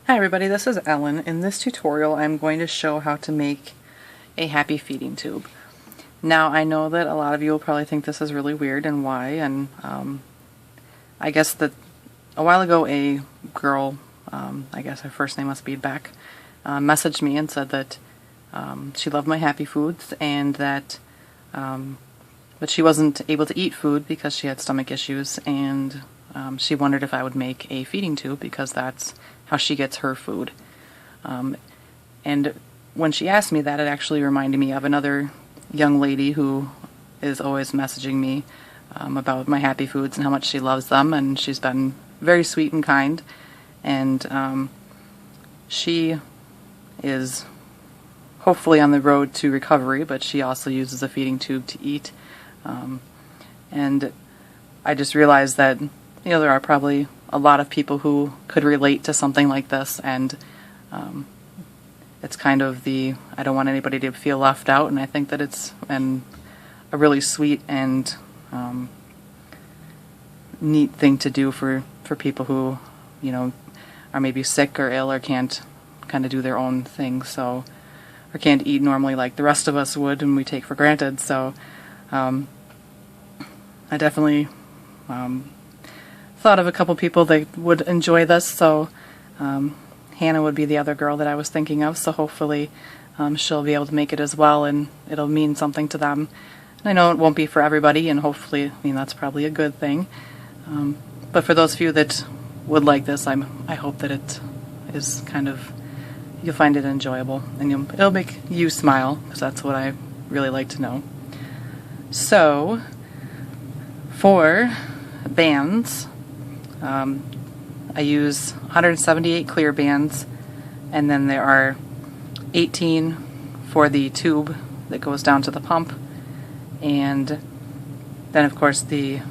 Hi everybody, this is Ellen. In this tutorial I'm going to show how to make a happy feeding tube. Now I know that a lot of you will probably think this is really weird and why, and I guess that a while ago a girl, I guess her first name must be Beck, messaged me and said that she loved my happy foods and that but she wasn't able to eat food because she had stomach issues, and she wondered if I would make a feeding tube because that's how she gets her food. And when she asked me that, it actually reminded me of another young lady who is always messaging me about my happy foods and how much she loves them, and she's been very sweet and kind, and she is hopefully on the road to recovery, but she also uses a feeding tube to eat. And I just realized that there are probably a lot of people who could relate to something like this, and it's kind of I don't want anybody to feel left out, and I think that it's a really sweet and neat thing to do for people who are maybe sick or ill or can't kind of do their own thing, or can't eat normally like the rest of us would and we take for granted. So I definitely thought of a couple people that would enjoy this, so Hannah would be the other girl that I was thinking of, so hopefully she'll be able to make it as well and it'll mean something to them. And I know it won't be for everybody, and hopefully, that's probably a good thing, but for those few that would like this, I hope that it is you'll find it enjoyable and it'll make you smile, because that's what I really like to know. So for bands, I use 178 clear bands, and then there are 18 for the tube that goes down to the pump, and then of course there'll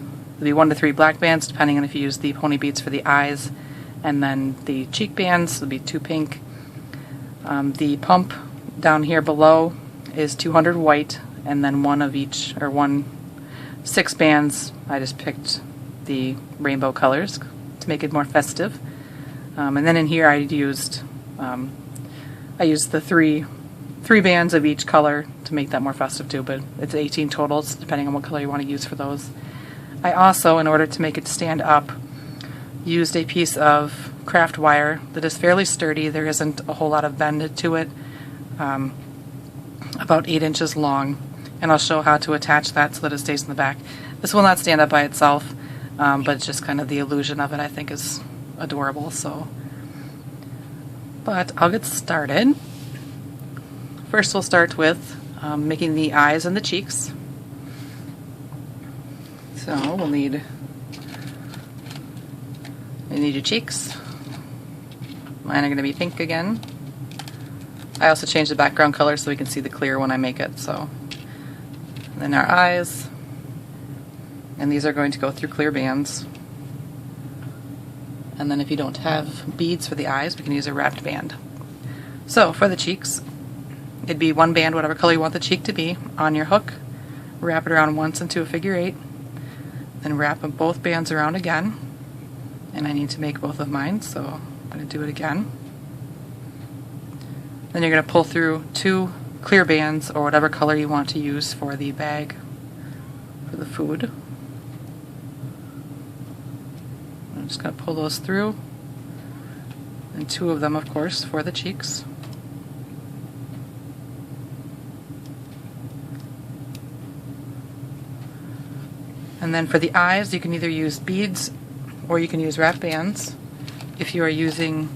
be 1 to 3 black bands depending on if you use the pony beads for the eyes, and then the cheek bands will be 2 pink. The pump down here below is 200 white, and then 1 of each, or 6 bands. I just picked the rainbow colors to make it more festive. And then in here I used the three bands of each color to make that more festive too, but it's 18 totals depending on what color you want to use for those. I also, in order to make it stand up, used a piece of craft wire that is fairly sturdy. There isn't a whole lot of bend to it, about 8 inches long, and I'll show how to attach that so that it stays in the back. This will not stand up by itself, but it's just kind of the illusion of it I think is adorable. But I'll get started. First we'll start with making the eyes and the cheeks. So we'll need your cheeks. Mine are going to be pink again. I also changed the background color so we can see the clear when I make it. And then our eyes, and these are going to go through clear bands. And then if you don't have beads for the eyes, we can use a wrapped band. So for the cheeks, it'd be 1 band, whatever color you want the cheek to be, on your hook. Wrap it around once into a figure 8, then wrap both bands around again. And I need to make both of mine, so I'm going to do it again. Then you're going to pull through 2 clear bands, or whatever color you want to use for the bag for the food. I'm just going to pull those through, and 2 of them of course for the cheeks. And then for the eyes, you can either use beads or you can use wrap bands. If you are using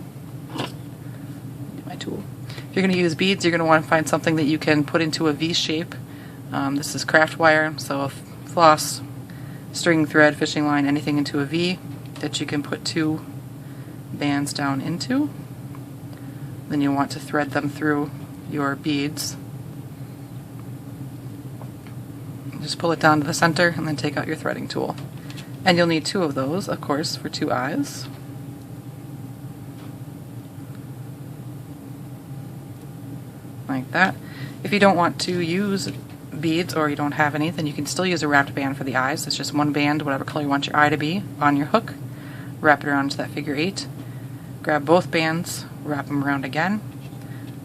my tool, if you're going to use beads, you're going to want to find something that you can put into a V shape. This is craft wire, so a floss, string, thread, fishing line, anything into a V that you can put 2 bands down into. Then you want to thread them through your beads. Just pull it down to the center and then take out your threading tool. And you'll need 2 of those, of course, for 2 eyes. Like that. If you don't want to use beads or you don't have any, then you can still use a wrapped band for the eyes. It's just 1 band, whatever color you want your eye to be, on your hook. Wrap it around to that figure 8. grab both bands, wrap them around again,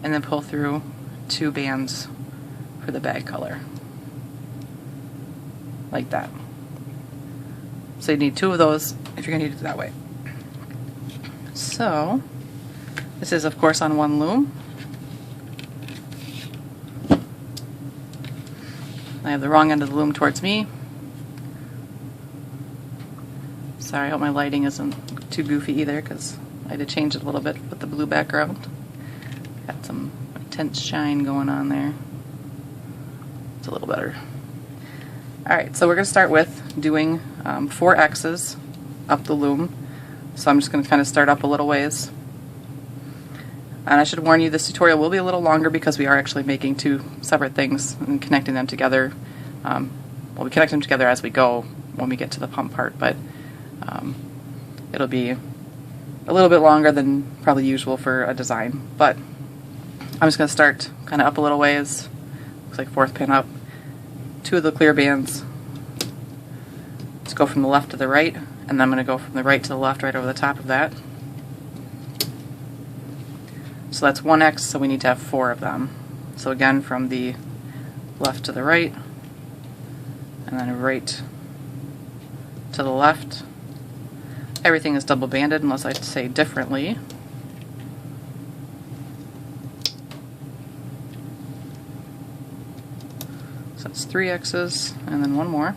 and then pull through 2 bands for the bag color. Like that. So you need 2 of those if you're going to do it that way. So this is of course on one loom. I have the wrong end of the loom towards me. Sorry, I hope my lighting isn't too goofy either, because I had to change it a little bit with the blue background. Got some intense shine going on there. It's a little better. Alright, so we're going to start with doing 4 X's up the loom. So I'm just going to kind of start up a little ways. And I should warn you, this tutorial will be a little longer because we are actually making 2 separate things and connecting them together. Well, we connect them together as we go when we get to the pump part, but it'll be a little bit longer than probably usual for a design. But I'm just going to start kind of up a little ways. Looks like 4th pin up. 2 of the clear bands. Let's go from the left to the right, and then I'm going to go from the right to the left right over the top of that. So that's 1 X, so we need to have 4 of them. So again, from the left to the right, and then right to the left. Everything is double banded unless I say differently. So that's 3 X's, and then 1 more.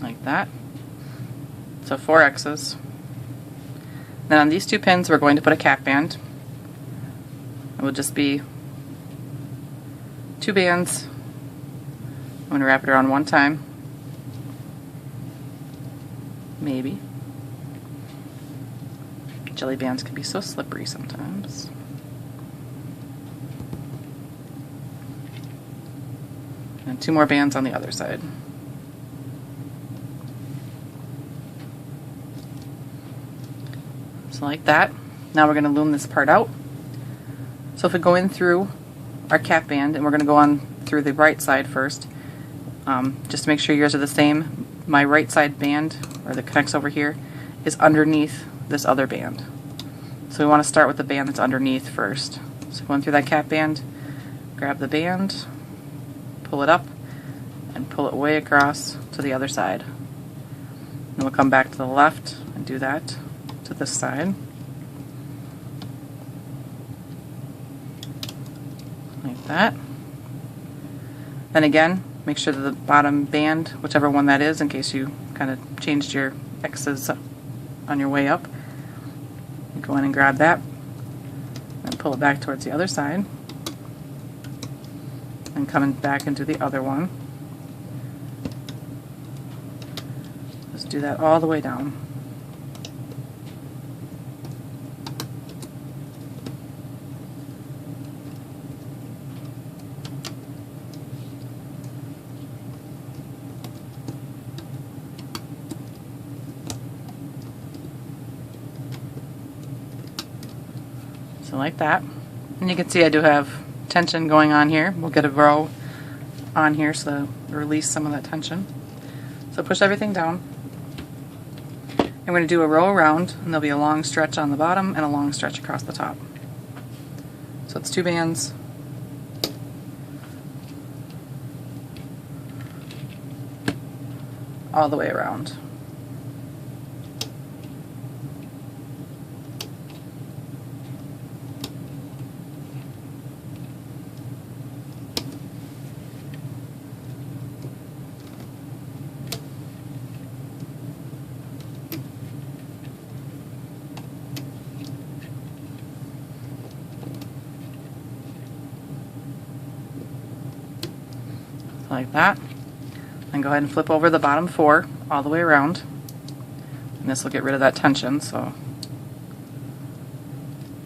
Like that. So 4 X's. Then on these 2 pins we're going to put a cap band. It will just be 2 bands. I'm going to wrap it around 1 time. Maybe. Jelly bands can be so slippery sometimes. And 2 more bands on the other side. So like that. Now we're going to loom this part out. So if we go in through our cap band, and we're going to go on through the right side first, just to make sure yours are the same, my right side band, or that connects over here, is underneath this other band. So we want to start with the band that's underneath first. So going through that cap band, grab the band, pull it up, and pull it way across to the other side. And we'll come back to the left and do that to this side. Like that. Then again, make sure that the bottom band, whichever one that is, in case you kind of changed your X's on your way up, you go in and grab that and pull it back towards the other side, and coming back into the other one. Just do that all the way down. So like that. And you can see I do have tension going on here. We'll get a row on here so to release some of that tension. So push everything down. And we're going to do a row around, and there'll be a long stretch on the bottom and a long stretch across the top. So it's 2 bands. All the way around. Like that. And go ahead and flip over the bottom 4 all the way around. And this will get rid of that tension, so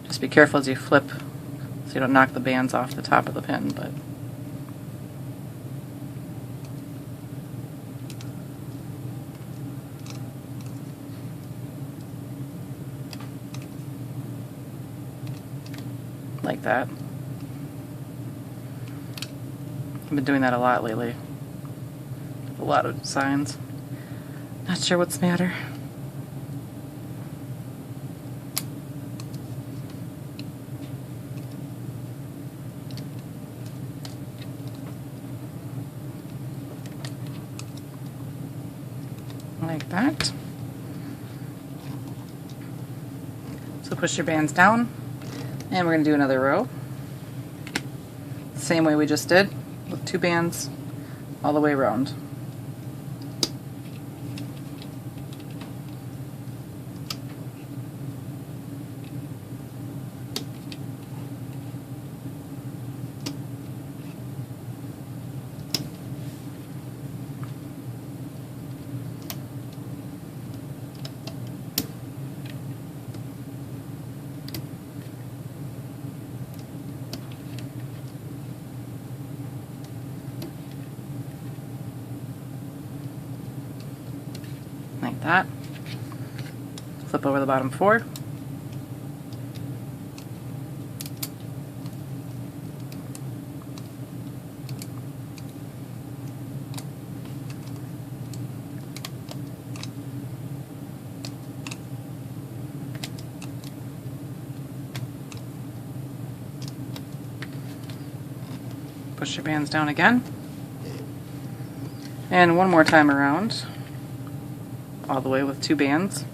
just be careful as you flip so you don't knock the bands off the top of the pin. But like that. I've been doing that a lot lately. A lot of signs. Not sure what's the matter. Like that. So push your bands down, and we're going to do another row. Same way we just did, with 2 bands all the way around. Like that. Flip over the bottom 4. Push your bands down again. And one more time around, all the way with 2 bands.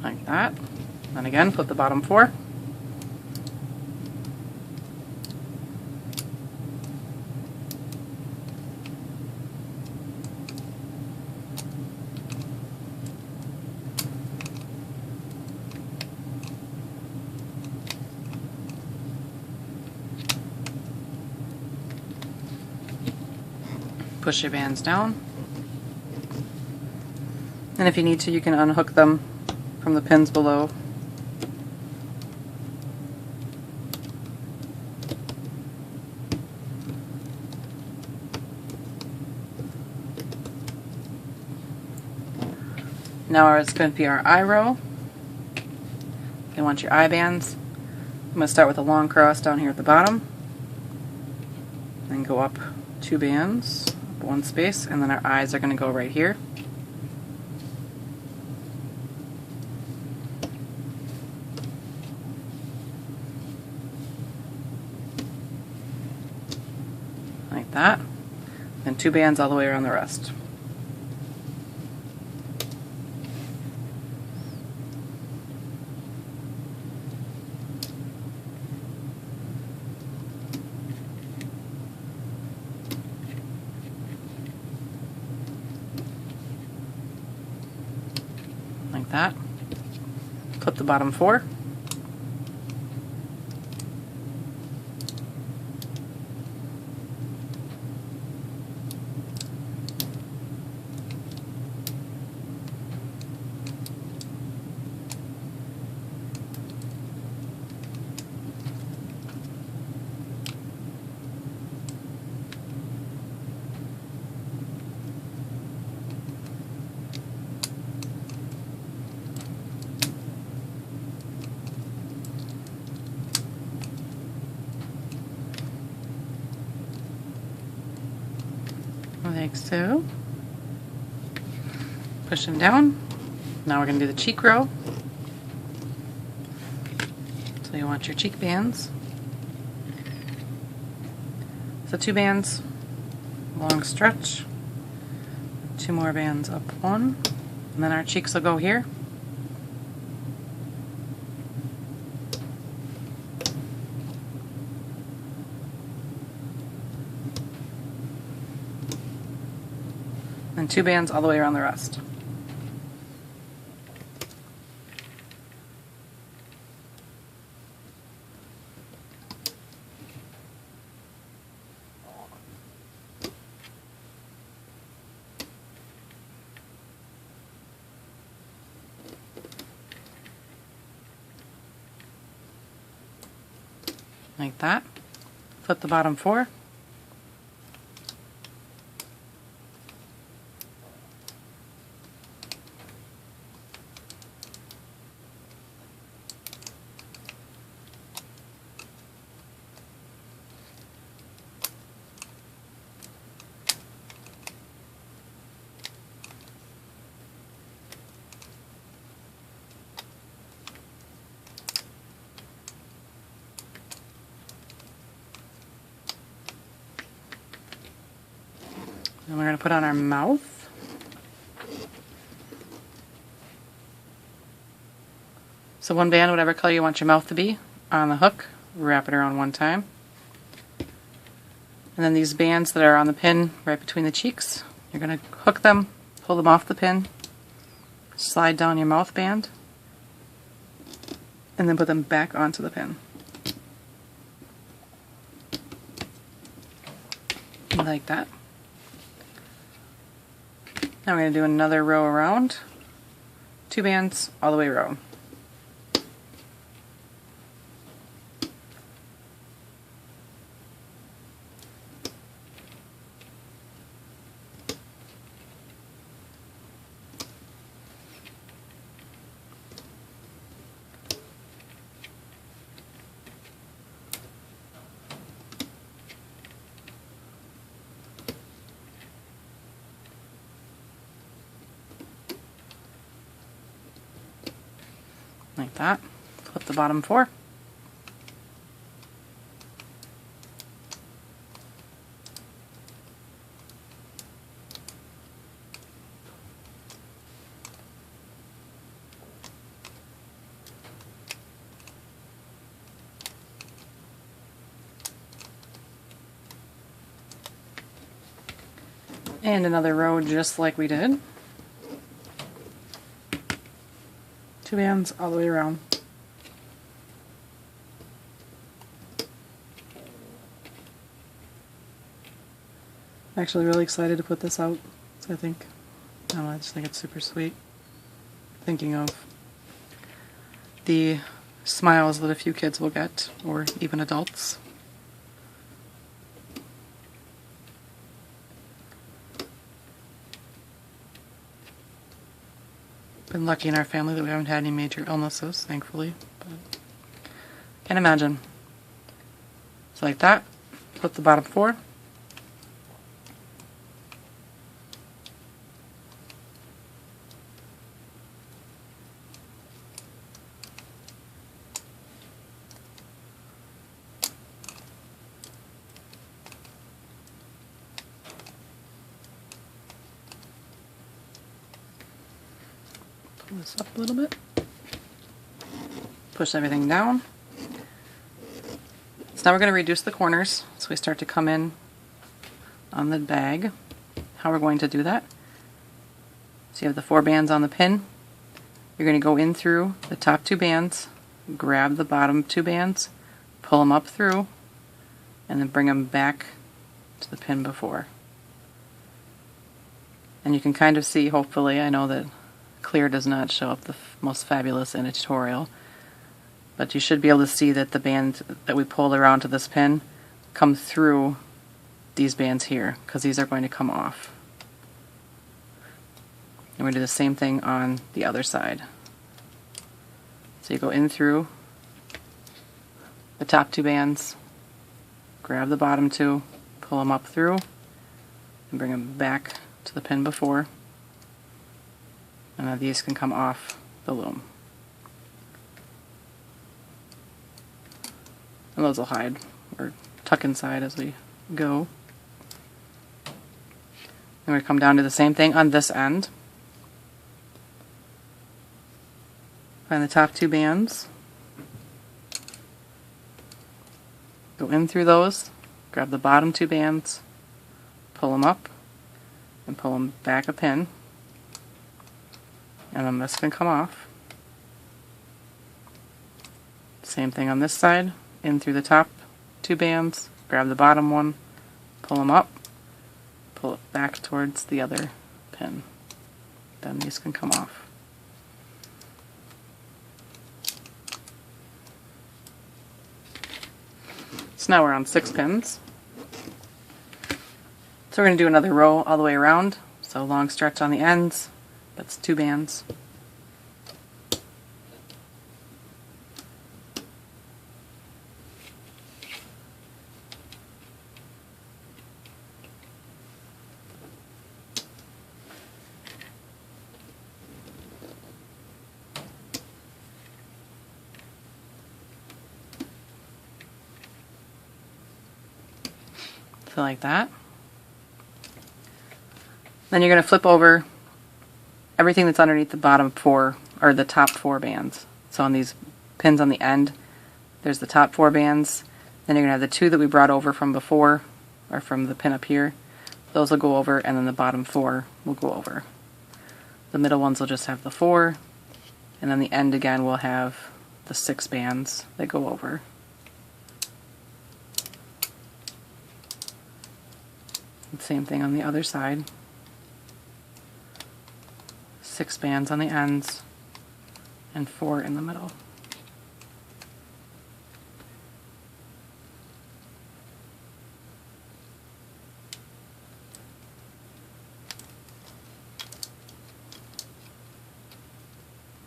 Like that. And again, flip the bottom 4. Push your bands down. And if you need to, you can unhook them from the pins below. Now it's going to be our eye row. You want your eye bands. I'm going to start with a long cross down here at the bottom. Then go up 2 bands, 1 space, and then our eyes are going to go right here. Like that. And 2 bands all the way around the rest. Like that. Clip the bottom 4. Like so. Push them down. Now we're going to do the cheek row. So you want your cheek bands. So 2 bands, long stretch, 2 more bands up 1, and then our cheeks will go here. And 2 bands all the way around the rest. like that. Flip the bottom 4. And we're going to put on our mouth. So one band, whatever color you want your mouth to be, on the hook, wrap it around one time. And then these bands that are on the pin right between the cheeks, you're going to hook them, pull them off the pin, slide down your mouth band, and then put them back onto the pin. Like that. Now we're going to do another row around, 2 bands all the way around. Like that. Flip the bottom 4. And another row just like we did. 2 bands all the way around. I'm actually really excited to put this out. So I don't know, I just think it's super sweet. Thinking of the smiles that a few kids will get, or even adults. Been lucky in our family that we haven't had any major illnesses, thankfully. But can't imagine. So like that. Flip the bottom 4. Pull this up a little bit. Push everything down. So now we're going to reduce the corners so we start to come in on the bag. How we're going to do that. So you have the 4 bands on the pin. You're going to go in through the top 2 bands, grab the bottom 2 bands, pull them up through, and then bring them back to the pin before. And you can kind of see, hopefully, I know that clear does not show up the most fabulous in a tutorial, but you should be able to see that the band that we pulled around to this pin come through these bands here, because these are going to come off. And we're going to do the same thing on the other side. So you go in through the top 2 bands, grab the bottom 2, pull them up through, and bring them back to the pin before. And then these can come off the loom. And those will hide or tuck inside as we go. And we come down to the same thing on this end. Find the top 2 bands. Go in through those, grab the bottom 2 bands, pull them up, and pull them back a pin. And then this can come off. Same thing on this side, in through the top 2 bands, grab the bottom one, pull them up, pull it back towards the other pin. Then these can come off. So now we're on 6 pins. So we're going to do another row all the way around. So long stretch on the ends. That's 2 bands. So like that. Then you're going to flip over everything that's underneath the bottom 4, or the top 4 bands. So on these pins on the end, there's the top 4 bands. Then you're going to have the 2 that we brought over from before, or from the pin up here. Those will go over, and then the bottom 4 will go over. The middle ones will just have the 4, and then the end again will have the 6 bands that go over. Same thing on the other side. 6 bands on the ends and 4 in the middle.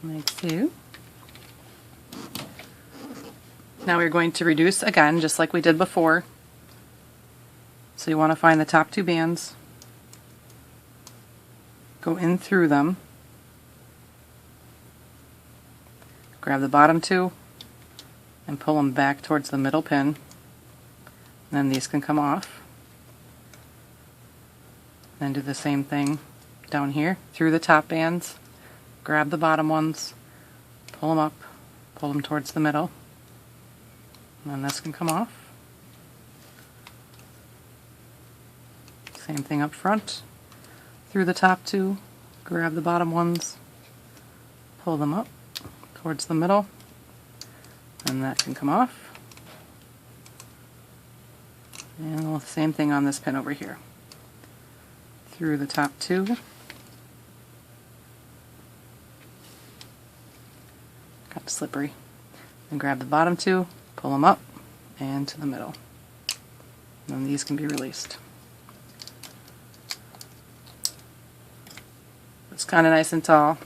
Like so. Now we're going to reduce again, just like we did before. So you want to find the top 2 bands, go in through them, grab the bottom 2 and pull them back towards the middle pin. And then these can come off. Then do the same thing down here through the top bands, grab the bottom ones, pull them up, pull them towards the middle, and then this can come off. Same thing up front, through the top 2, grab the bottom ones, pull them up towards the middle, and that can come off. And the same thing on this pin over here. Through the top 2, got slippery, and grab the bottom 2, pull them up, and to the middle. And then these can be released. It's kind of nice and tall.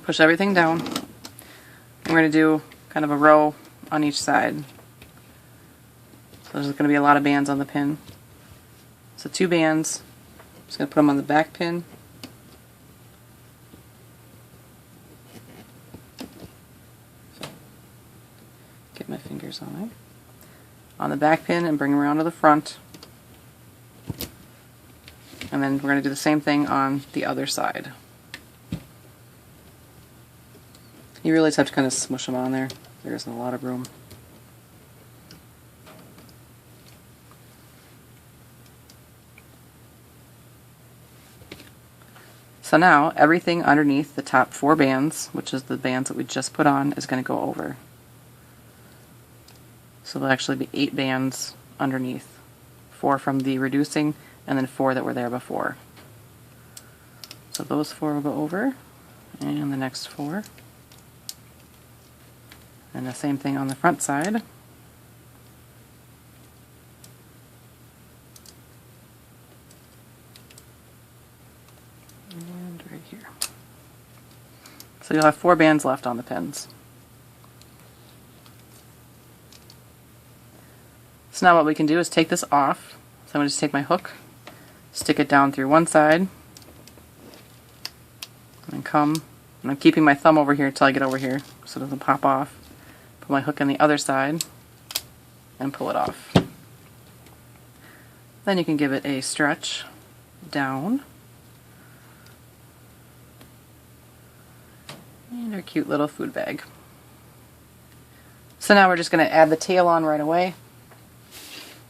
Push everything down. We're going to do kind of a row on each side. So there's going to be a lot of bands on the pin. So 2 bands. I'm just going to put them on the back pin. So, get my fingers on it. On the back pin and bring them around to the front. And then we're going to do the same thing on the other side. You really just have to kind of smush them on there. There isn't a lot of room. So now everything underneath the top 4 bands, which is the bands that we just put on, is going to go over. So there'll actually be 8 bands underneath. 4 from the reducing, and then 4 that were there before. So those 4 will go over, and the next 4. And the same thing on the front side. And right here. So you'll have 4 bands left on the pins. So now what we can do is take this off. So I'm going to just take my hook, stick it down through one side, and come, and I'm keeping my thumb over here until I get over here so it doesn't pop off. Put my hook on the other side and pull it off. Then you can give it a stretch down. And our cute little food bag. So now we're just going to add the tail on right away.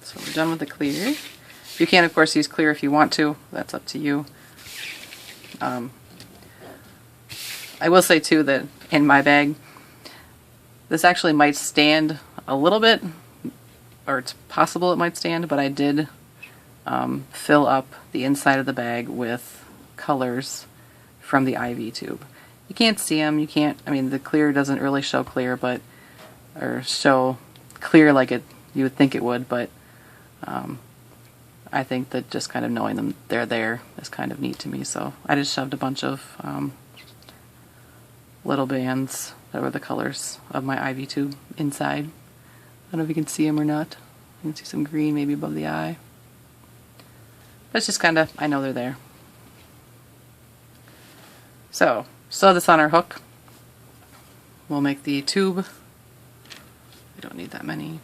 So we're done with the clear. You can, of course, use clear if you want to. That's up to you. I will say, too, that in my bag, this actually might stand a little bit, or it's possible it might stand, but I did fill up the inside of the bag with colors from the IV tube. You can't see them, you can't, I mean, the clear doesn't really show clear, but, or show clear like it you would think it would, but I think that just kind of knowing them they're there is kind of neat to me. So I just shoved a bunch of little bands that were the colors of my ivy tube inside. I don't know if you can see them or not. You can see some green maybe above the eye. But it's just kind of, I know they're there. So, sew this on our hook. We'll make the tube. We don't need that many.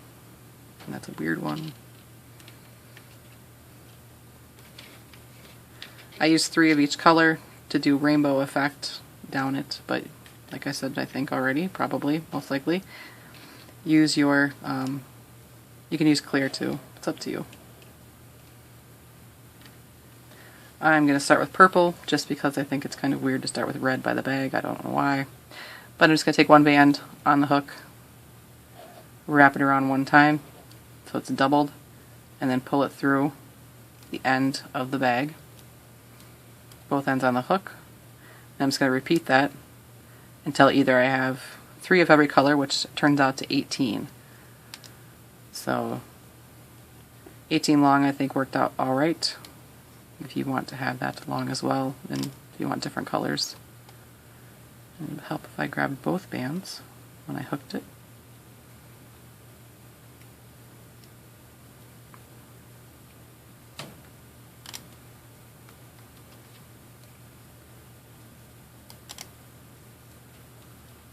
And that's a weird one. I use 3 of each color to do rainbow effect down it, but like I said, I think already, probably, most likely, use your, you can use clear too. It's up to you. I'm going to start with purple just because I think it's kind of weird to start with red by the bag. I don't know why. But I'm just going to take one band on the hook, wrap it around one time so it's doubled, and then pull it through the end of the bag. Both ends on the hook. And I'm just going to repeat that until either I have 3 of every color, which turns out to 18. So 18 long I think worked out alright. If you want to have that long as well, and if you want different colors. And it would help if I grabbed both bands when I hooked it.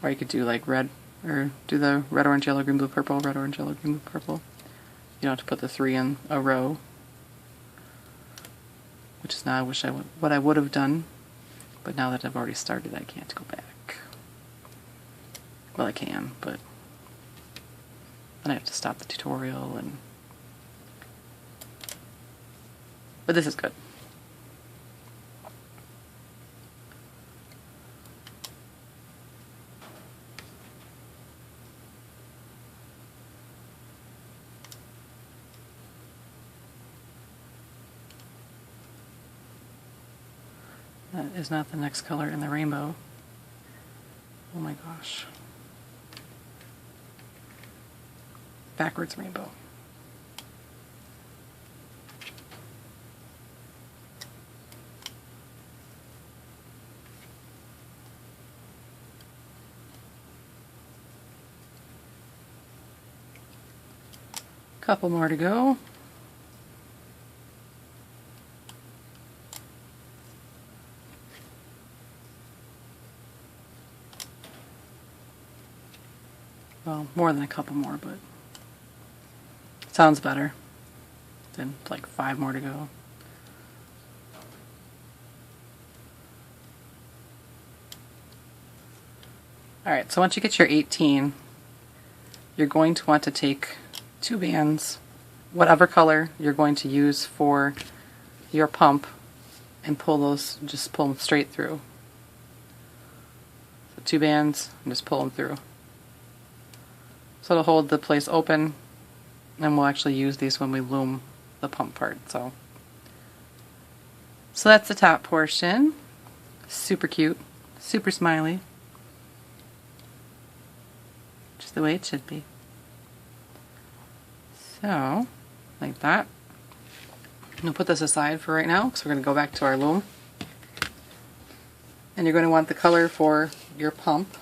Or you could do like red, or do the red, orange, yellow, green, blue, purple, red, orange, yellow, green, blue, purple. You don't have to put the 3 in a row, which is now what I would have done, but now that I've already started, I can't go back. Well, I can, but then I have to stop the tutorial, and but this is good. That is not the next color in the rainbow. Oh my gosh. Backwards rainbow. Couple more to go. Well, more than a couple more, but it sounds better than like 5 more to go. Alright, so once you get your 18, you're going to want to take 2 bands, whatever color you're going to use for your pump, and pull those, just pull them straight through. So 2 bands, and just pull them through. So it'll hold the place open, and we'll actually use these when we loom the pump part. So that's the top portion. Super cute, super smiley. Just the way it should be. So, like that. I'm going to put this aside for right now, because we're going to go back to our loom. And you're going to want the color for your pump.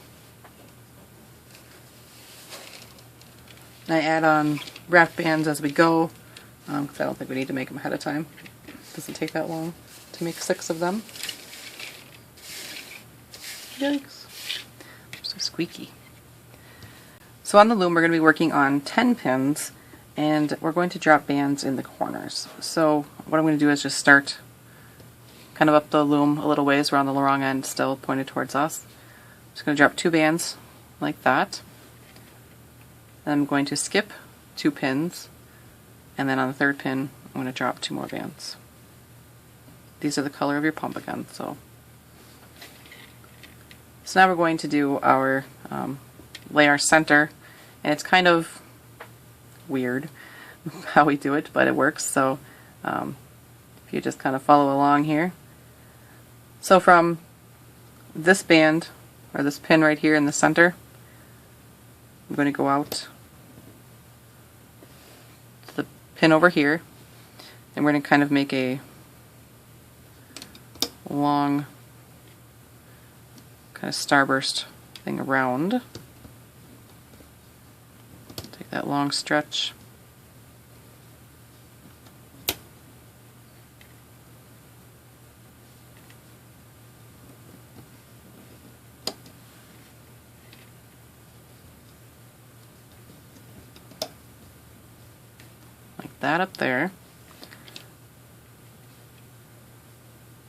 I add on wrap bands as we go, because I don't think we need to make them ahead of time. It doesn't take that long to make 6 of them. Yikes. They're so squeaky. So on the loom we're going to be working on 10 pins, and we're going to drop bands in the corners. So what I'm going to do is just start kind of up the loom a little ways. We're on the wrong end still, pointed towards us. Just going to drop 2 bands like that. Then I'm going to skip 2 pins, and then on the 3rd pin I'm going to drop 2 more bands. These are the color of your pump again. So now we're going to do our lay our center, and it's kind of weird how we do it, but it works. So if you just kind of follow along here. So from this band, or this pin right here in the center, I'm going to go out pin over here, and we're going to kind of make a long kind of starburst thing around. Take that long stretch. Like that up there.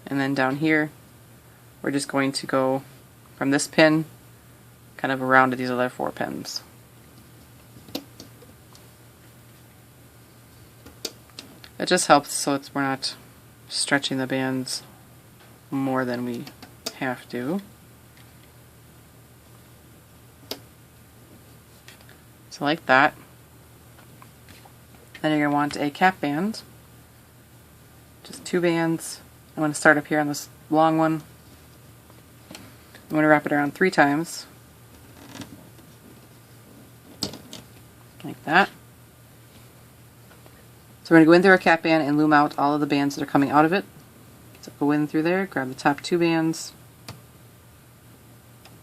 And then down here, we're just going to go from this pin kind of around to these other 4 pins. It just helps so we're not stretching the bands more than we have to. So like that. Then you're going to want a cap band. Just 2 bands. I'm going to start up here on this long one. I'm going to wrap it around 3 times. Like that. So we're going to go in through our cap band and loom out all of the bands that are coming out of it. So go in through there, grab the top 2 bands,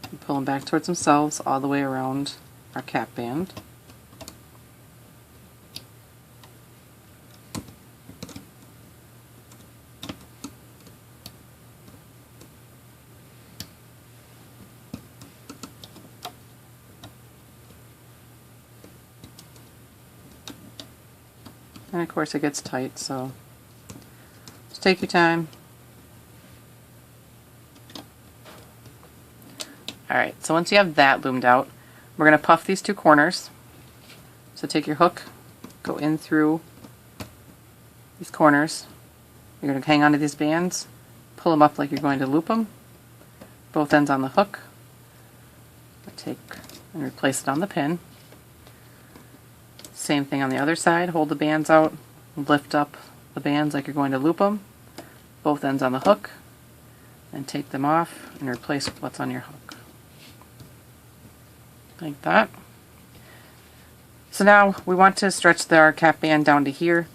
and pull them back towards themselves all the way around our cap band. And of course it gets tight, so just take your time. Alright, so once you have that loomed out, we're going to puff these 2 corners. So take your hook, go in through these corners. You're going to hang onto these bands, pull them up like you're going to loop them, both ends on the hook. Take and replace it on the pin. Same thing on the other side, hold the bands out, lift up the bands like you're going to loop them, both ends on the hook, and take them off and replace what's on your hook. Like that. So now we want to stretch our cap band down to here.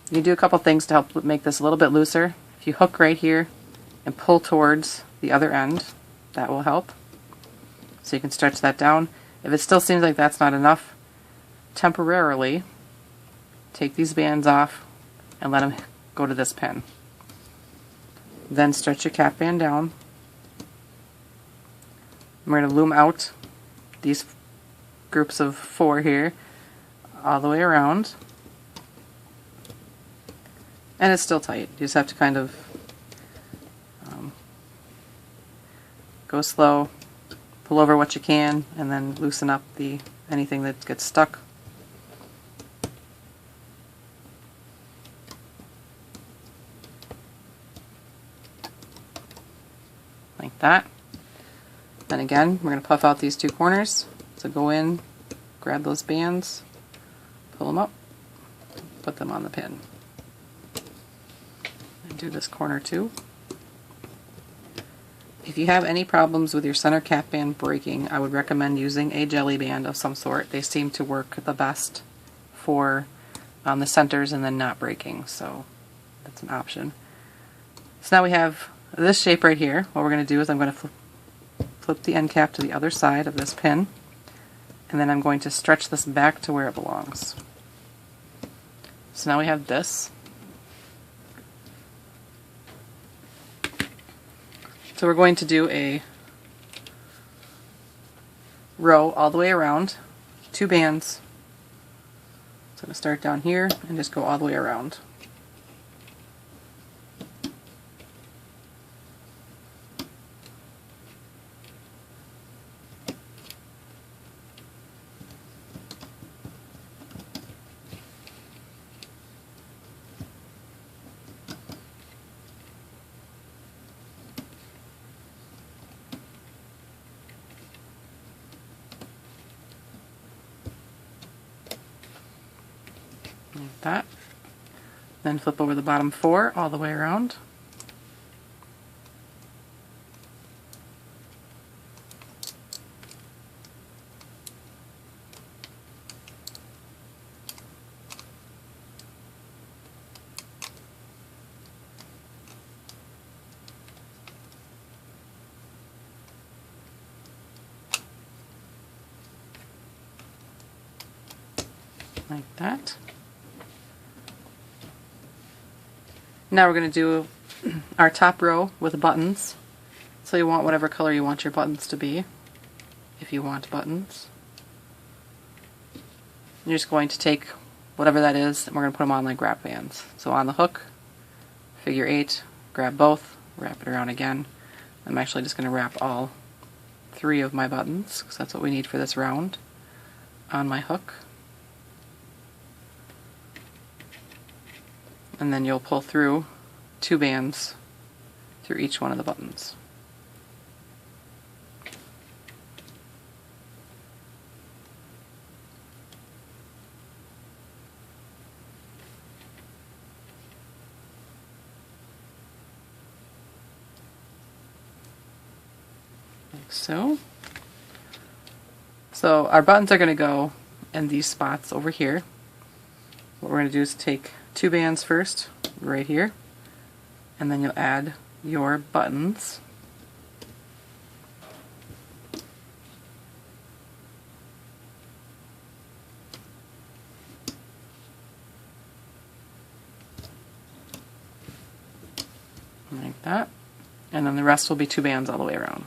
You can do a couple things to help make this a little bit looser. If you hook right here and pull towards the other end, that will help. So you can stretch that down. If it still seems like that's not enough, temporarily take these bands off and let them go to this pin. Then stretch your cap band down. We're going to loom out these groups of 4 here all the way around. And it's still tight. You just have to kind of go slow, pull over what you can, and then loosen up anything that gets stuck. Like that. Then again, we're going to puff out these 2 corners. So go in, grab those bands, pull them up, put them on the pin. And do this corner too. If you have any problems with your center cap band breaking, I would recommend using a jelly band of some sort. They seem to work the best for the centers and then not breaking, so that's an option. So now we have this shape right here. What we're going to do is I'm going to flip the end cap to the other side of this pin, and then I'm going to stretch this back to where it belongs. So now we have this. So we're going to do a row all the way around, 2 bands. So I'm going to start down here and just go all the way around. Like that. Then flip over the bottom 4 all the way around. like that. Now we're going to do our top row with buttons. So you want whatever color you want your buttons to be, if you want buttons. You're just going to take whatever that is, and we're going to put them on like wrap bands. So on the hook, figure 8, grab both, wrap it around again. I'm actually just going to wrap all 3 of my buttons, because that's what we need for this round, on my hook. And then you'll pull through 2 bands through each one of the buttons. Like so. So our buttons are going to go in these spots over here. What we're going to do is take 2 bands first, right here, and then you'll add your buttons. Like that. And then the rest will be 2 bands all the way around.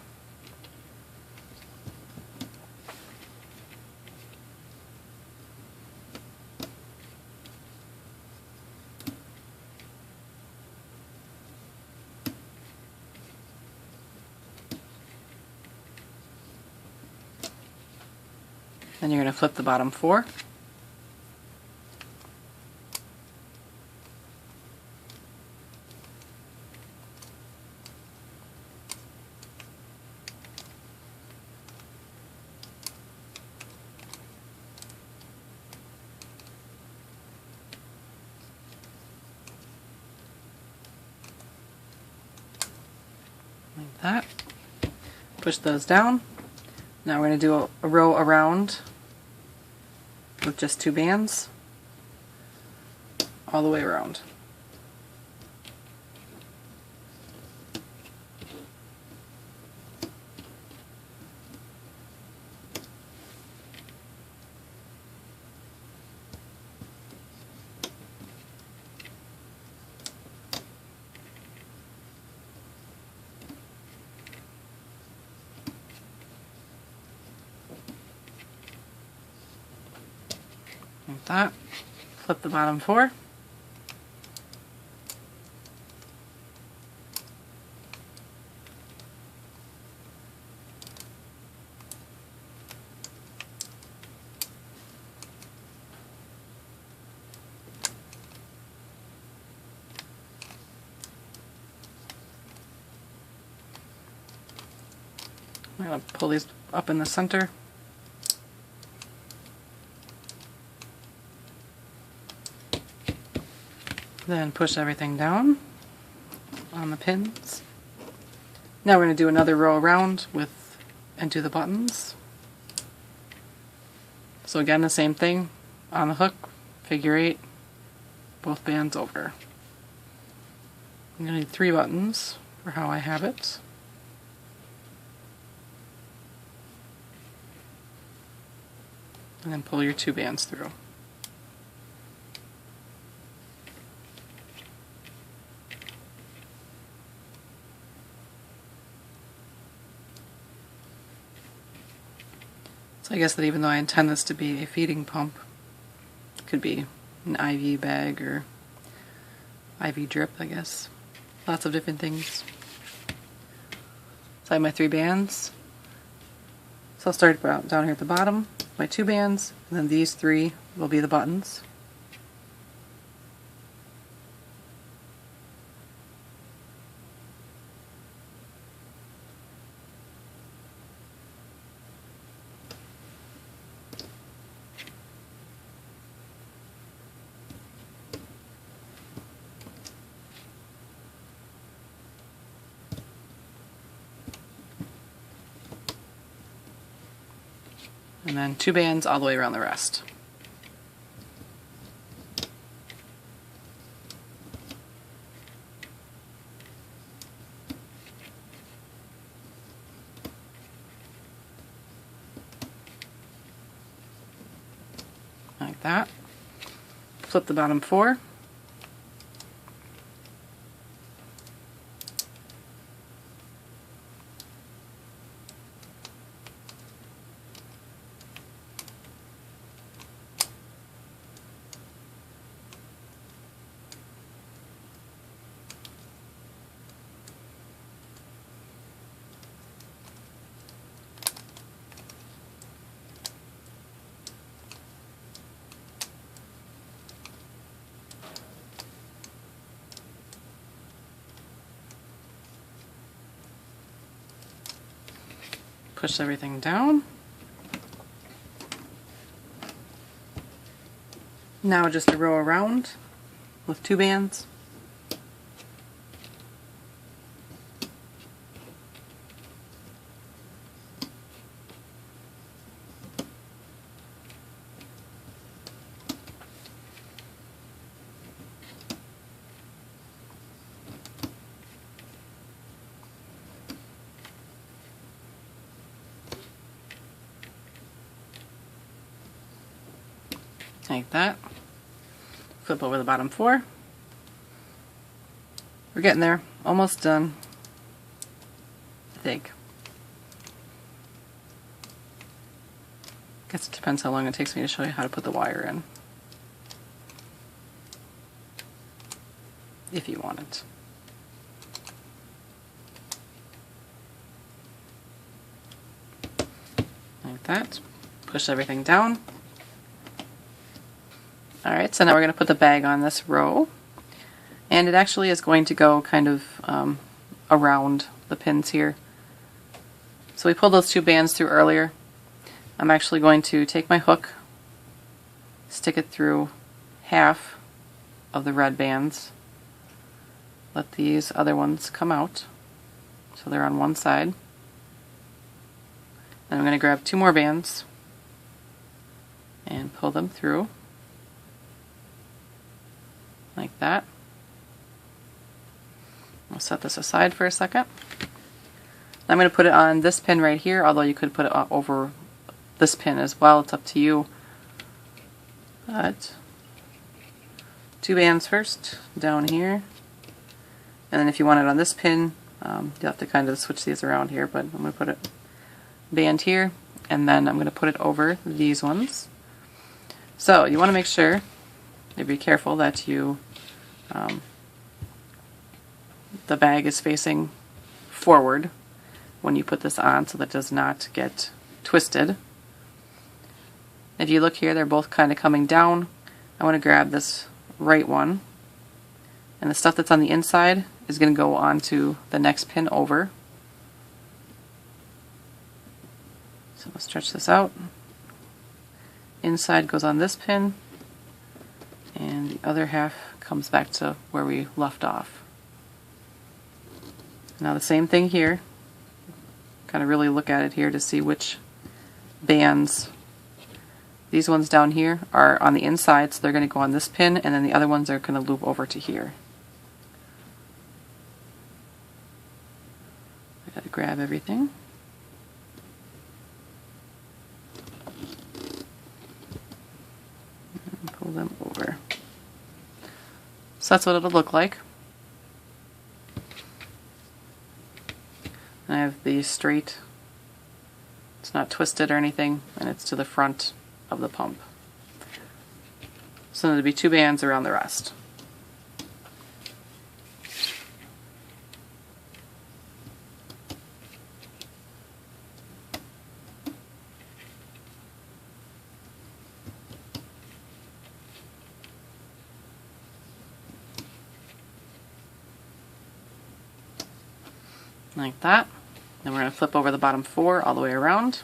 Then you're going to flip the bottom 4. Like that. Push those down. Now we're going to do a row around with just 2 bands all the way around. Like that. Flip the bottom 4. I'm going to pull these up in the center. Then push everything down on the pins. Now we're going to do another row around with and do the buttons. So again, the same thing on the hook, figure 8, both bands over. I'm going to need 3 buttons for how I have it. And then pull your 2 bands through. So I guess that even though I intend this to be a feeding pump, it could be an IV bag or IV drip, I guess. Lots of different things. So I have my 3 bands. So I'll start down here at the bottom, my 2 bands, and then these 3 will be the buttons. And then 2 bands all the way around the rest. Like that. flip the bottom 4. Push everything down. Now just a row around with 2 bands. Like that. Flip over the bottom 4. We're getting there. Almost done, I think. Guess it depends how long it takes me to show you how to put the wire in. If you want it. Like that. Push everything down. Alright, so now we're going to put the bag on this row, and it actually is going to go kind of around the pins here. So we pulled those 2 bands through earlier. I'm actually going to take my hook, stick it through half of the red bands, let these other ones come out so they're on one side. Then I'm going to grab 2 more bands and pull them through. Like that. I'll set this aside for a second. I'm going to put it on this pin right here, although you could put it over this pin as well. It's up to you. But 2 bands first, down here. And then if you want it on this pin, you'll have to kind of switch these around here, but I'm going to put it band here, and then I'm going to put it over these ones. So you want to make sure, be careful that you the bag is facing forward when you put this on so that it does not get twisted. If you look here, they're both kind of coming down. I want to grab this right one, and the stuff that's on the inside is going to go onto the next pin over. So we'll stretch this out. Inside goes on this pin, and the other half comes back to where we left off. Now the same thing here. Kind of really look at it here to see which bands. These ones down here are on the inside, so they're going to go on this pin, and then the other ones are going to loop over to here. I got to grab everything. And pull them over. So that's what it'll look like. I have the straight, it's not twisted or anything, and it's to the front of the pump. So there'll be 2 bands around the rest. Like that. Then we're going to flip over the bottom 4 all the way around.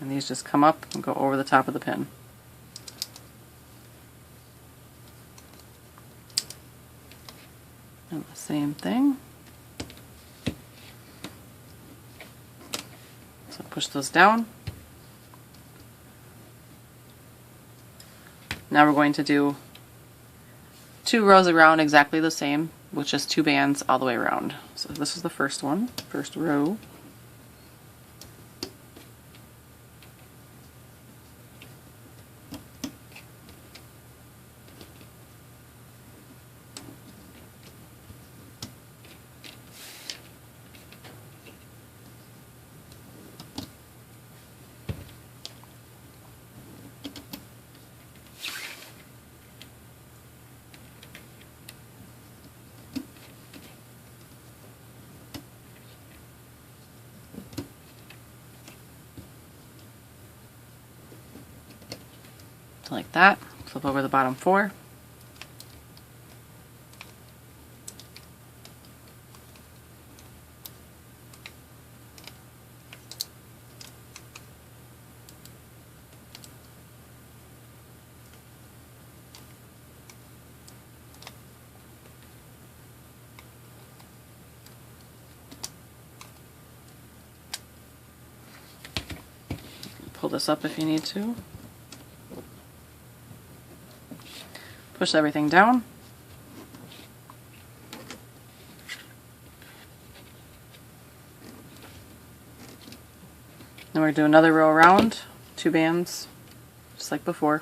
And these just come up and go over the top of the pin. And the same thing. So push those down. Now we're going to do 2 rows around exactly the same with just 2 bands all the way around. So this is the first one, first row. Like that. Flip over the bottom 4. Pull this up if you need to. Push everything down. Then we're going to do another row around, 2 bands, just like before.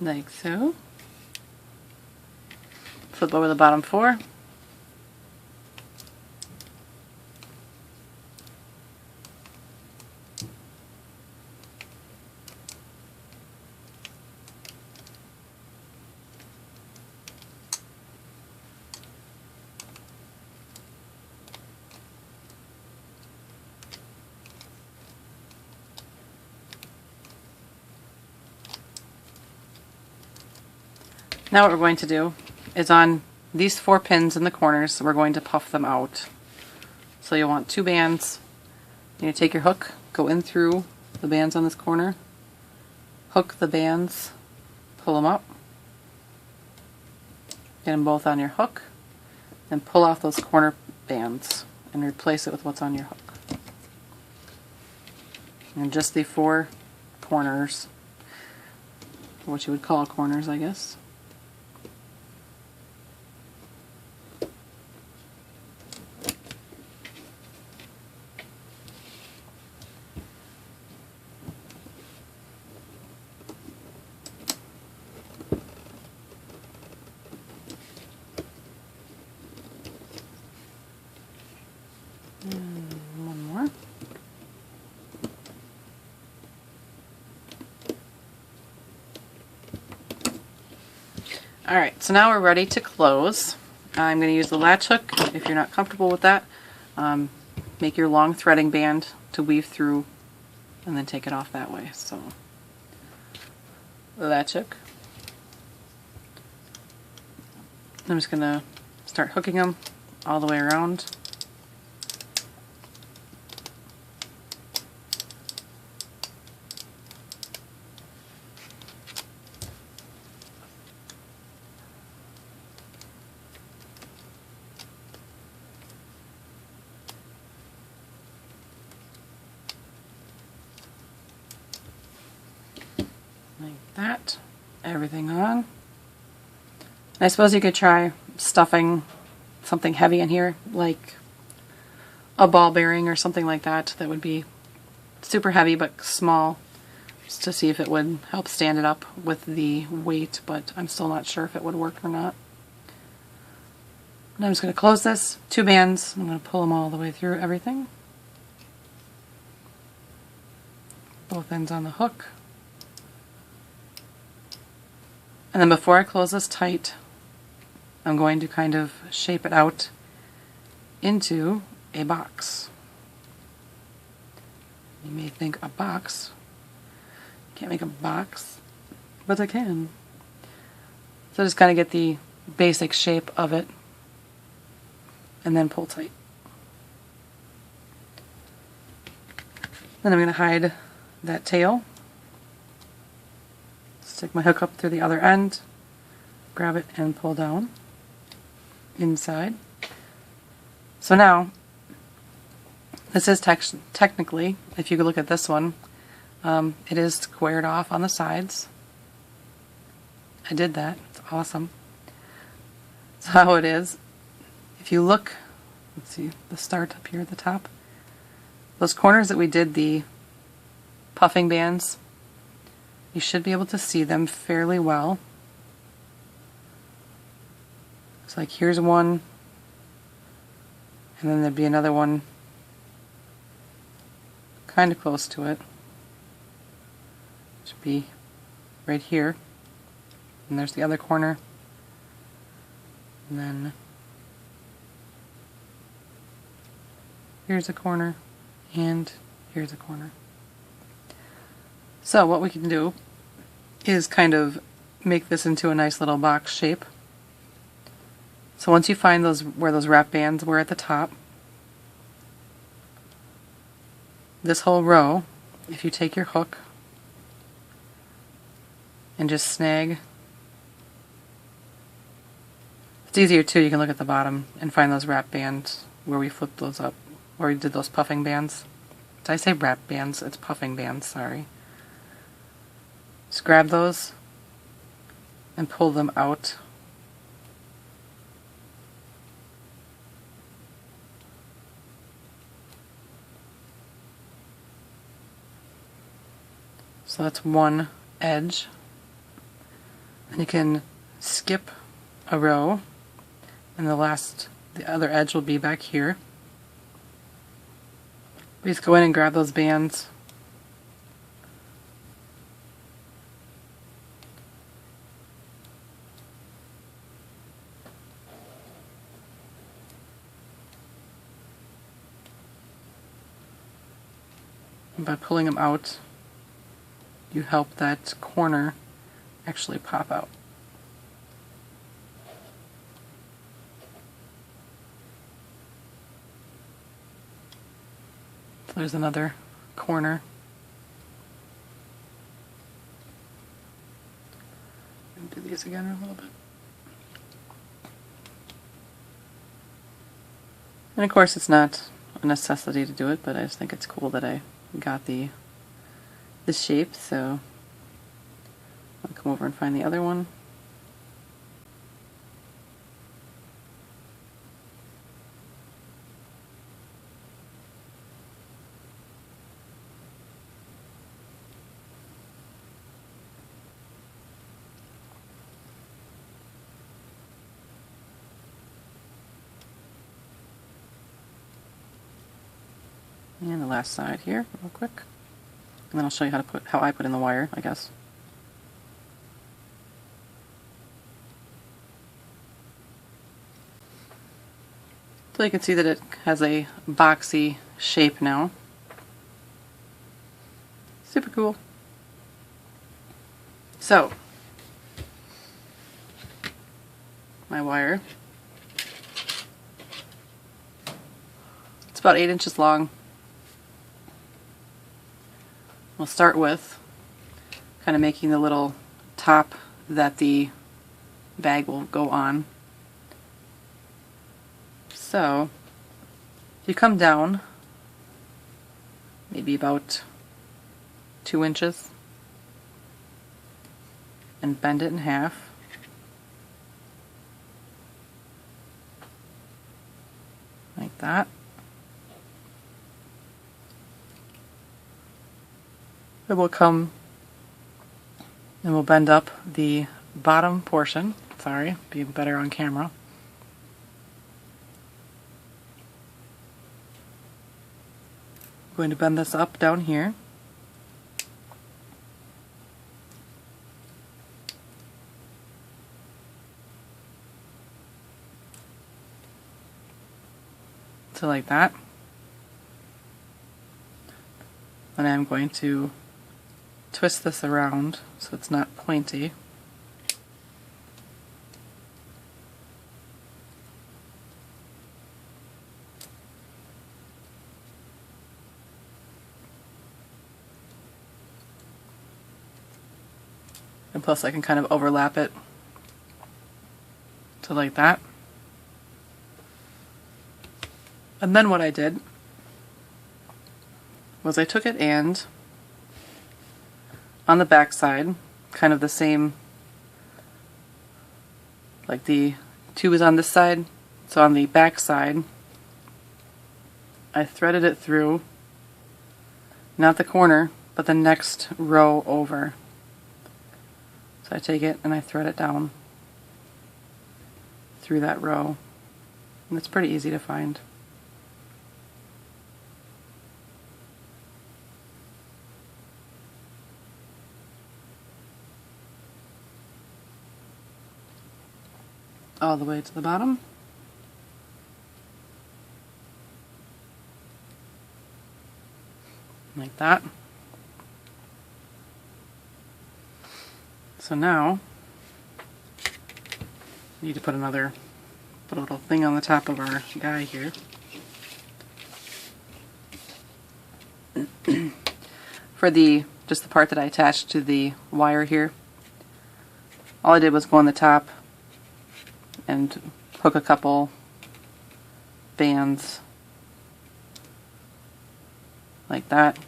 Like so. Flip over the bottom 4. Now what we're going to do is on these 4 pins in the corners, we're going to puff them out. So you'll want 2 bands. You take your hook, go in through the bands on this corner, hook the bands, pull them up, get them both on your hook, then pull off those corner bands and replace it with what's on your hook. And just the 4 corners, what you would call corners, I guess. One more. Alright, so now we're ready to close. I'm going to use the latch hook. If you're not comfortable with that, make your long threading band to weave through and then take it off that way. So, the latch hook. I'm just going to start hooking them all the way around. Like that. Everything on. And I suppose you could try stuffing something heavy in here, like a ball bearing or something like that. That would be super heavy but small, just to see if it would help stand it up with the weight, but I'm still not sure if it would work or not. And I'm just going to close this. 2 bands. I'm going to pull them all the way through everything. Both ends on the hook. And then before I close this tight, I'm going to kind of shape it out into a box. You may think a box Can't make a box, but I can. So just kind of get the basic shape of it and then pull tight. Then I'm going to hide that tail. Stick my hook up through the other end, grab it and pull down inside. So now, this is technically, if you look at this one, it is squared off on the sides. I did that. It's awesome. So how it is, if you look, let's see, the start up here at the top, those corners that we did the puffing bands, you should be able to see them fairly well. It's like here's one, and then there'd be another one kind of close to it. Should be right here. And there's the other corner. And then here's a corner, and here's a corner. So what we can do is kind of make this into a nice little box shape. So once you find those where those wrap bands were at the top, this whole row, if you take your hook and just snag, it's easier too, you can look at the bottom and find those wrap bands where we flipped those up, where we did those puffing bands. Did I say wrap bands? It's puffing bands, sorry. Just grab those and pull them out. So that's one edge. And you can skip a row, and the other edge will be back here. Please go in and grab those bands. And by pulling them out, you help that corner actually pop out. So there's another corner. Do these again a little bit. And of course it's not a necessity to do it, but I just think it's cool that I got the shape, so I'll come over and find the other one. And the last side here, real quick. And then I'll show you how I put in the wire, I guess. So you can see that it has a boxy shape now. Super cool. So, my wire. It's about 8 inches long. We'll start with kind of making the little top that the bag will go on. So, if you come down maybe about 2 inches and bend it in half, like that. Then we'll come and we'll bend up the bottom portion. Sorry, be better on camera. I'm going to bend this up down here. So like that. And I'm going to twist this around so it's not pointy. And plus I can kind of overlap it to like that. And then what I did was I took it and on the back side, kind of the same, like the tube is on this side, so on the back side I threaded it through, not the corner, but the next row over. So I take it and I thread it down through that row, and it's pretty easy to find. All the way to the bottom. Like that. So now we need to put a little thing on the top of our guy here. For just the part that I attached to the wire here, all I did was go on the top and hook a couple bands like that.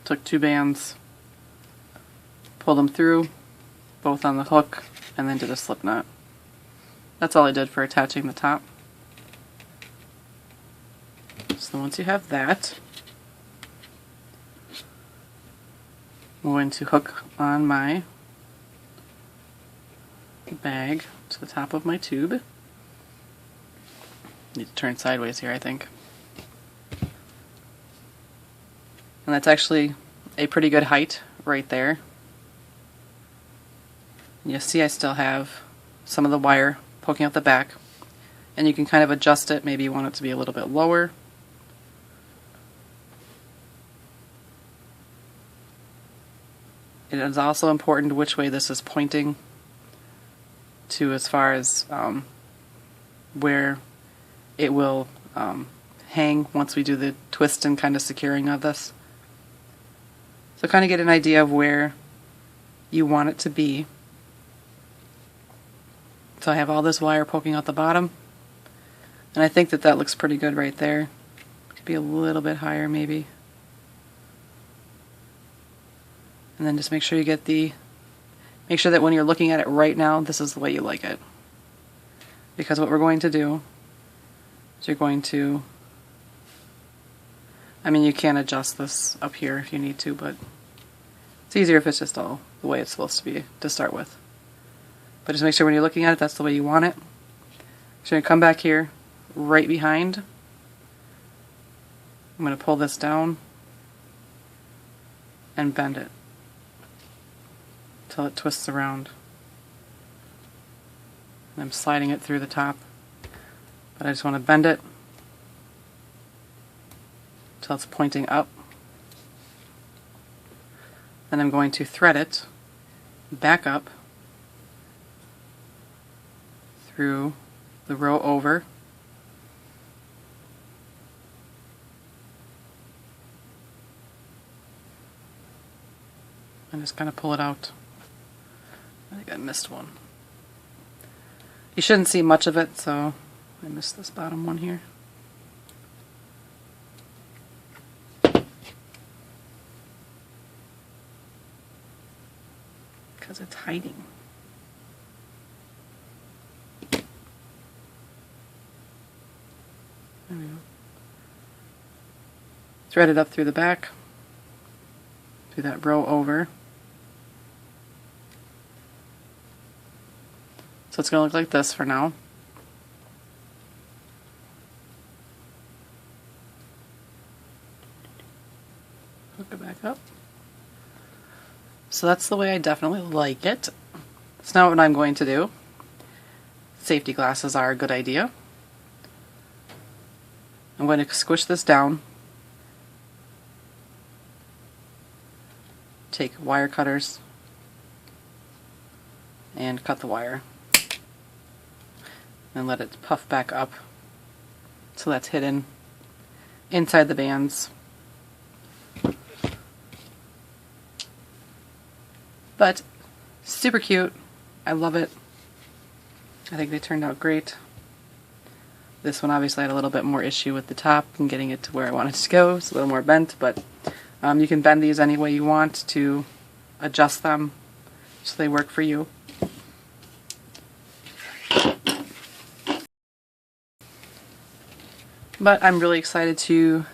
Took 2 bands, pulled them through, both on the hook, and then did a slip knot. That's all I did for attaching the top. So once you have that, I'm going to hook on my bag to the top of my tube. Need to turn sideways here, I think. And that's actually a pretty good height right there. And you'll see I still have some of the wire poking out the back, and you can kind of adjust it. Maybe you want it to be a little bit lower. It is also important which way this is pointing to, as far as where it will hang once we do the twist and kind of securing of this. So kind of get an idea of where you want it to be. So I have all this wire poking out the bottom, and I think that that looks pretty good right there. Could be a little bit higher maybe. And then just make sure you get make sure that when you're looking at it right now, this is the way you like it. Because what we're going to do is you're going to, I mean, you can adjust this up here if you need to, but it's easier if it's just all the way it's supposed to be to start with. But just make sure when you're looking at it, that's the way you want it. So you're going to come back here, right behind. I'm going to pull this down and bend it until it twists around. And I'm sliding it through the top, but I just want to bend it until it's pointing up. Then I'm going to thread it back up through the row over, and just kind of pull it out. I think I missed one. You shouldn't see much of it, so I missed this bottom one here. Because it's hiding. There we go. Thread it up through the back, through that row over. So it's going to look like this for now. Hook it back up. So that's the way I definitely like it. So now what I'm going to do, safety glasses are a good idea. I'm going to squish this down take wire cutters and cut the wire and let it puff back up so that's hidden inside the bands. But super cute. I love it. I think they turned out great. This one obviously had a little bit more issue with the top and getting it to where I wanted it to go. It's a little more bent, but you can bend these any way you want to adjust them so they work for you. But I'm really excited to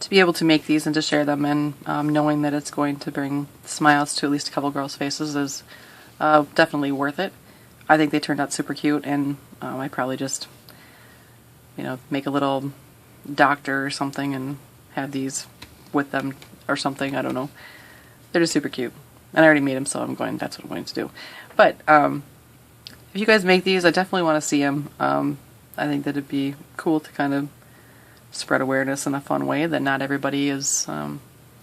be able to make these and to share them, and knowing that it's going to bring smiles to at least a couple girls' faces is definitely worth it. I think they turned out super cute, and I probably just, you know, make a little doctor or something and have these with them or something. I don't know. They're just super cute. And I already made them, so that's what I'm going to do. But if you guys make these, I definitely want to see them. I think that it'd be cool to kind of spread awareness in a fun way, that not everybody is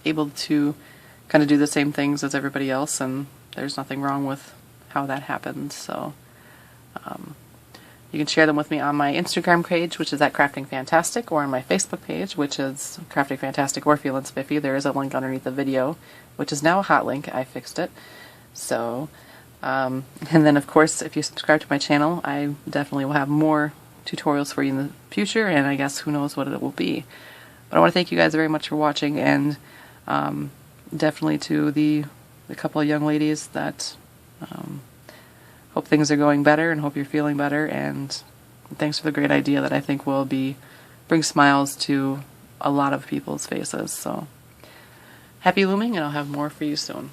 able to kind of do the same things as everybody else, and there's nothing wrong with how that happens. So you can share them with me on my Instagram page, which is at Crafting Fantastic, or on my Facebook page, which is Crafting Fantastic or feelinspiffy. There is a link underneath the video, which is now a hot link. I fixed it. So and then of course, if you subscribe to my channel, I definitely will have more tutorials for you in the future, and I guess who knows what it will be. But I want to thank you guys very much for watching, and definitely to the couple of young ladies that hope things are going better and hope you're feeling better, and thanks for the great idea that I think will bring smiles to a lot of people's faces. So happy looming, and I'll have more for you soon.